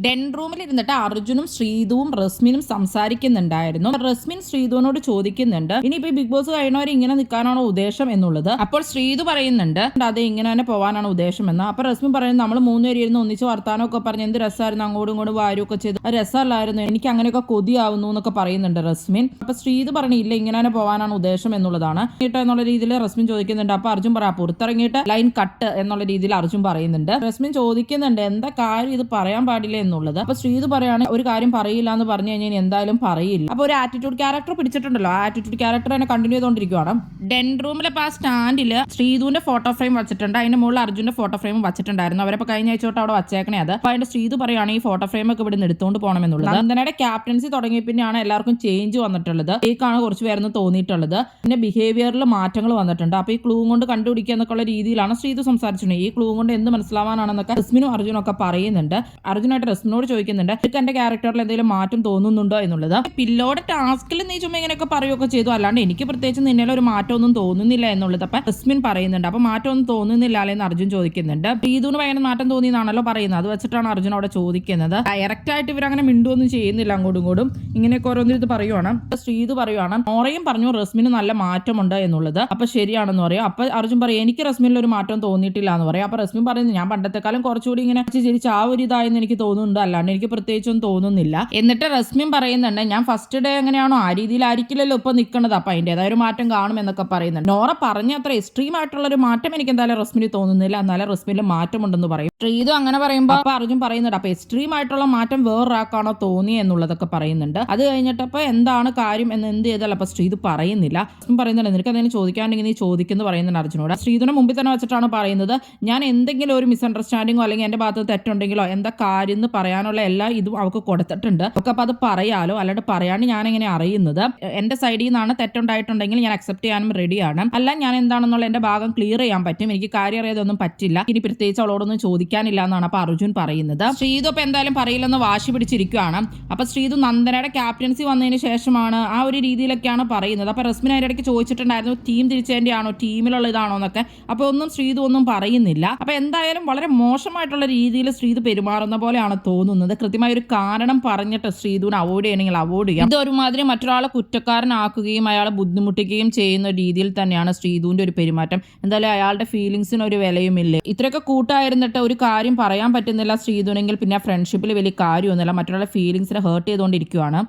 Den റൂമിൽ ഇരുന്നിട്ട് അർജുനും ശ്രീതുവും റസ്മിനും സംസാരിക്കുന്നുണ്ടായിരുന്നു. റസ്മിൻ ശ്രീതുവിനോട് ചോദിക്കുന്നുണ്ട്, ഇനിയിപ്പോ ബിഗ് ബോസ് കഴിയുന്നവരെ ഇങ്ങനെ നിൽക്കാനാണോ ഉദ്ദേശം എന്നുള്ളത്. അപ്പോൾ ശ്രീതു പറയുന്നുണ്ട് അതെ, ഇങ്ങനെ തന്നെ പോകാനാണ് ഉദ്ദേശം എന്ന്. അപ്പൊ റസ്മിൻ പറയുന്നത്, നമ്മൾ മൂന്നുപേരും ഇരുന്ന് ഒന്നിച്ച് വർത്താനമൊക്കെ പറഞ്ഞ് എന്ത് രസമായിരുന്നു, അങ്ങോട്ടും ഇങ്ങോട്ടും വാരുമൊക്കെ ചെയ്ത് രസമല്ലായിരുന്നു, എനിക്ക് അങ്ങനെയൊക്കെ കൊതിയാവുന്നു എന്നൊക്കെ പറയുന്നുണ്ട് റസ്മിൻ. അപ്പൊ ശ്രീതു പറഞ്ഞില്ല, ഇങ്ങനെ തന്നെ പോകാനാണ് ഉദ്ദേശം എന്നുള്ളതാണ് എന്നുള്ള രീതിയിൽ റസ്മിൻ ചോദിക്കുന്നുണ്ട്. അപ്പൊ അർജുൻ പറയാം, പുറത്തിറങ്ങിയിട്ട് ലൈൻ കട്ട് എന്നുള്ള രീതിയിൽ അർജുൻ പറയുന്നുണ്ട്. റസ്മിൻ ചോദിക്കുന്നുണ്ട് എന്താ കാര്യം, ഇത് പറയാൻ പാടില്ല എന്നുള്ളത്. അപ്പൊ ശ്രീതു പറയാണ്, ഒരു കാര്യം പറയില്ല എന്ന് പറഞ്ഞു കഴിഞ്ഞാൽ എന്തായാലും പറയില്ല. അപ്പൊ ഒരു ആറ്റിറ്റ്യൂഡ് ക്യാരക്ടർ പിടിച്ചിട്ടുണ്ടല്ലോ, ആ ആറ്റിറ്റ്യൂഡ് ക്യാരക്ടർ തന്നെ കണ്ടിന്യൂ ചെയ്തുകൊണ്ടിരിക്കുകയാണ്. ഡെൻ റൂമിലെ ആ സ്റ്റാൻഡിൽ ശ്രീതുവിന്റെ ഫോട്ടോ ഫ്രെയിം വെച്ചിട്ടുണ്ട്, അതിന്റെ മുകളിൽ അർജുന്റെ ഫോട്ടോ ഫ്രെയിം വെച്ചിട്ടുണ്ടായിരുന്നു. അവരപ്പോ കഴിഞ്ഞ ആഴ്ച തൊട്ട് അവിടെ വച്ചേക്കണേ. അത് അപ്പൊ അതിന്റെ ശ്രീതു പറയാണ് ഈ ഫോട്ടോ ഫ്രെയിം ഒക്കെ ഇവിടെ നിന്ന് എടുത്തുകൊണ്ട് പോകണം എന്നുള്ളത്. നന്ദനയുടെ ക്യാപ്റ്റൻസി തുടങ്ങിയ പിന്നെയാണ് എല്ലാവർക്കും ചേഞ്ച് വന്നിട്ടുള്ളത്. ഫേക്കാണ് കുറച്ച് പേരെന്ന് തോന്നിയിട്ടുള്ളത്. പിന്നെ ബിഹേവിയറിൽ മാറ്റങ്ങൾ വന്നിട്ടുണ്ട്. അപ്പൊ ഈ ക്ലൂ കൊണ്ട് കണ്ടുപിടിക്കുക എന്നൊക്കെയുള്ള രീതിയിലാണ് ശ്രീതു സംസാരിച്ചിട്ടുണ്ട്. ഈ ക്ലൂ കൊണ്ട് എന്ത് മനസ്സിലാവാനാണെന്നൊക്കെ റസ്മിനും അർജുനും ഒക്കെ പറയുന്നുണ്ട്. അർജുനായിട്ട് റസ്മിനോട് ചോദിക്കുന്നുണ്ട്, എന്റെ ക്യാരക്ടറിൽ എന്തെങ്കിലും മാറ്റം തോന്നുന്നുണ്ടോ എന്നുള്ളത്. പില്ലോടെ ടാസ്കിൽ നീ ചുമ്മാ ഇങ്ങനെയൊക്കെ പറയുകയൊക്കെ ചെയ്തു, അല്ലാണ്ട് എനിക്ക് പ്രത്യേകിച്ച് നിന്നേലും ഒരു മാറ്റമൊന്നും തോന്നുന്നില്ല എന്നുള്ളത് അപ്പൊ റസ്മിൻ പറയുന്നുണ്ട്. അപ്പൊ മാറ്റമൊന്നും തോന്നുന്നില്ല എന്ന് അർജുൻ ചോദിക്കുന്നുണ്ട്. ശ്രീതുവിന് ഭയങ്കര മാറ്റം തോന്നിയെന്നാണല്ലോ പറയുന്നത്. അത് വെച്ചിട്ടാണ് അർജുൻ അവിടെ ചോദിക്കുന്നത്. ഡയറക്റ്റ് ആയിട്ട് ഇവരങ്ങനെ മിണ്ടുവൊന്നും ചെയ്യുന്നില്ല, അങ്ങോട്ടും ഇങ്ങോട്ടും ഇങ്ങനെയൊക്കെ ഓരോന്നിരുത്ത് പറയുവാണ്. ശ്രീതു പറയുവാണ്, നോറയും പറഞ്ഞു റസ്മിന് നല്ല മാറ്റമുണ്ട് എന്നുള്ളത്. അപ്പൊ ശരിയാണെന്ന് പറയാം. അപ്പൊ അർജുൻ പറയും, എനിക്ക് റസ്മിനിൽ ഒരു മാറ്റം തോന്നിയിട്ടില്ല എന്ന് പറയാം. അപ്പൊ റസ്മിൻ പറയുന്നത്, ഞാൻ പണ്ടത്തെക്കാലം കുറച്ചുകൂടി ഇങ്ങനെ ചിരിച്ച് ആ ഒരു ഇതായെന്ന് എനിക്ക് തോന്നുന്നുണ്ട്, അല്ലാണ്ട് എനിക്ക് പ്രത്യേകിച്ചൊന്നും തോന്നുന്നില്ല. എന്നിട്ട് റസ്മിൻ പറയുന്നുണ്ട്, ഞാൻ ഫസ്റ്റ് ഡേ എങ്ങനെയാണോ ആ രീതിയിലായിരിക്കില്ലല്ലോ ഇപ്പൊ നിൽക്കുന്നത്, അപ്പൊ അതിന്റേതായ ഒരു മാറ്റം കാണുമെന്നൊക്കെ പറയുന്നുണ്ട്. നോറ പറഞ്ഞ അത്ര എക്സ്ട്രീം ആയിട്ടുള്ള ഒരു മാറ്റം എനിക്ക് എന്തായാലും റസ്മിന് തോന്നുന്നില്ല, എന്നാലും റസ്മിനിൽ മാറ്റമുണ്ടെന്ന് പറയും. ശ്രീതു അങ്ങനെ പറയുമ്പോൾ അപ്പൊ അർജുൻ പറയുന്നുണ്ട്, അപ്പൊ എക്സ്ട്രീം ആയിട്ടുള്ള മാറ്റം വേറൊരാൾക്കാണോ തോന്നി എന്നുള്ളതൊക്കെ പറയുന്നുണ്ട്. അത് കഴിഞ്ഞിട്ട് അപ്പൊ എന്താണ് കാര്യം എന്ന് എന്ത് ചെയ്താലും അപ്പൊ ശ്രീതു പറയുന്നില്ല. പറയുന്നുണ്ട്, നിനക്ക് എന്തെങ്കിലും ചോദിക്കാണ്ടെങ്കിൽ നീ ചോദിക്കുന്നു പറയുന്നുണ്ട് അർജുനോട്. ശ്രീതുവിനെ മുമ്പിൽ തന്നെ വെച്ചിട്ടാണ് പറയുന്നത്, ഞാൻ എന്തെങ്കിലും ഒരു മിസ്അണ്ടർസ്റ്റാൻഡിങ്ങോ അല്ലെങ്കിൽ എന്റെ ഭാഗത്ത് തെറ്റുണ്ടെങ്കിലോ എന്താ കാര്യം എന്ന് പറയാനുള്ള എല്ലാ ഇതും അവൾക്ക് കൊടുത്തിട്ടുണ്ട്. ഒക്കെ അപ്പൊ അത് പറയാലോ, അല്ലാണ്ട് പറയാണ്ട് ഞാൻ എങ്ങനെ അറിയുന്നത്, എന്റെ സൈഡിൽ നിന്നാണ് തെറ്റുണ്ടായിട്ടുണ്ടെങ്കിൽ ഞാൻ അക്സെപ്റ്റ് ചെയ്യാനും റെഡിയാണ്, അല്ല ഞാൻ എന്താണെന്നുള്ള എന്റെ ഭാഗം ക്ലിയർ ചെയ്യാൻ പറ്റും, എനിക്ക് കാര്യം അറിയാതൊന്നും പറ്റില്ല, ഇനി പ്രത്യേകിച്ച് അവളോടൊന്നും ചോദിക്കാനില്ല എന്നാണ് അപ്പൊ അർജുൻ പറയുന്നത്. ശ്രീതു അപ്പൊ എന്തായാലും പറയില്ലെന്ന് വാശി പിടിച്ചിരിക്കുകയാണ്. അപ്പൊ ശ്രീതു നന്ദനയുടെ ക്യാപ്റ്റൻസി വന്നതിന് ശേഷമാണ് ആ ഒരു രീതിയിലൊക്കെയാണ് പറയുന്നത്. അപ്പൊ റസ്മിൻ അതിന്റെ ഇടയ്ക്ക് ചോദിച്ചിട്ടുണ്ടായിരുന്നു, ടീം തിരിച്ചതിന്റെ ആണോ, ടീമിലുള്ള ഇതാണോ എന്നൊക്കെ. അപ്പൊ ഒന്നും ശ്രീതു ഒന്നും പറയുന്നില്ല. അപ്പൊ എന്തായാലും വളരെ മോശമായിട്ടുള്ള രീതിയിൽ ശ്രീതു പെരുമാറുന്ന പോലെയാണ് തോന്നുന്നത്. കൃത്യമായ ഒരു കാരണം പറഞ്ഞിട്ട് ശ്രീതുവിനെ അവോയ്ഡ് ചെയ്യണമെങ്കിൽ അവോയ്ഡ് ചെയ്യാം. ഇത് ഒരുമാതിരി മറ്റൊരാളെ കുറ്റക്കാരനാക്കുകയും അയാളെ ബുദ്ധിമുട്ടിക്കുകയും ചെയ്യുന്ന രീതിയിൽ തന്നെയാണ് ശ്രീതുവിന്റെ ഒരു പെരുമാറ്റം. എന്തായാലും അയാളുടെ ഫീലിംഗ്സിന് ഒരു വിലയുമില്ലേ. ഇത്രയൊക്കെ കൂട്ടായിരുന്നിട്ട് ഒരു കാര്യം പറയാൻ പറ്റുന്നില്ല ശ്രീതുവിനെങ്കിൽ പിന്നെ ഫ്രണ്ട്ഷിപ്പിൽ വലിയ കാര്യമൊന്നുമില്ല, മറ്റൊരാളുടെ ഫീലിംഗ്സിനെ ഹേർട്ട് ചെയ്തുകൊണ്ടിരിക്കുകയാണ്.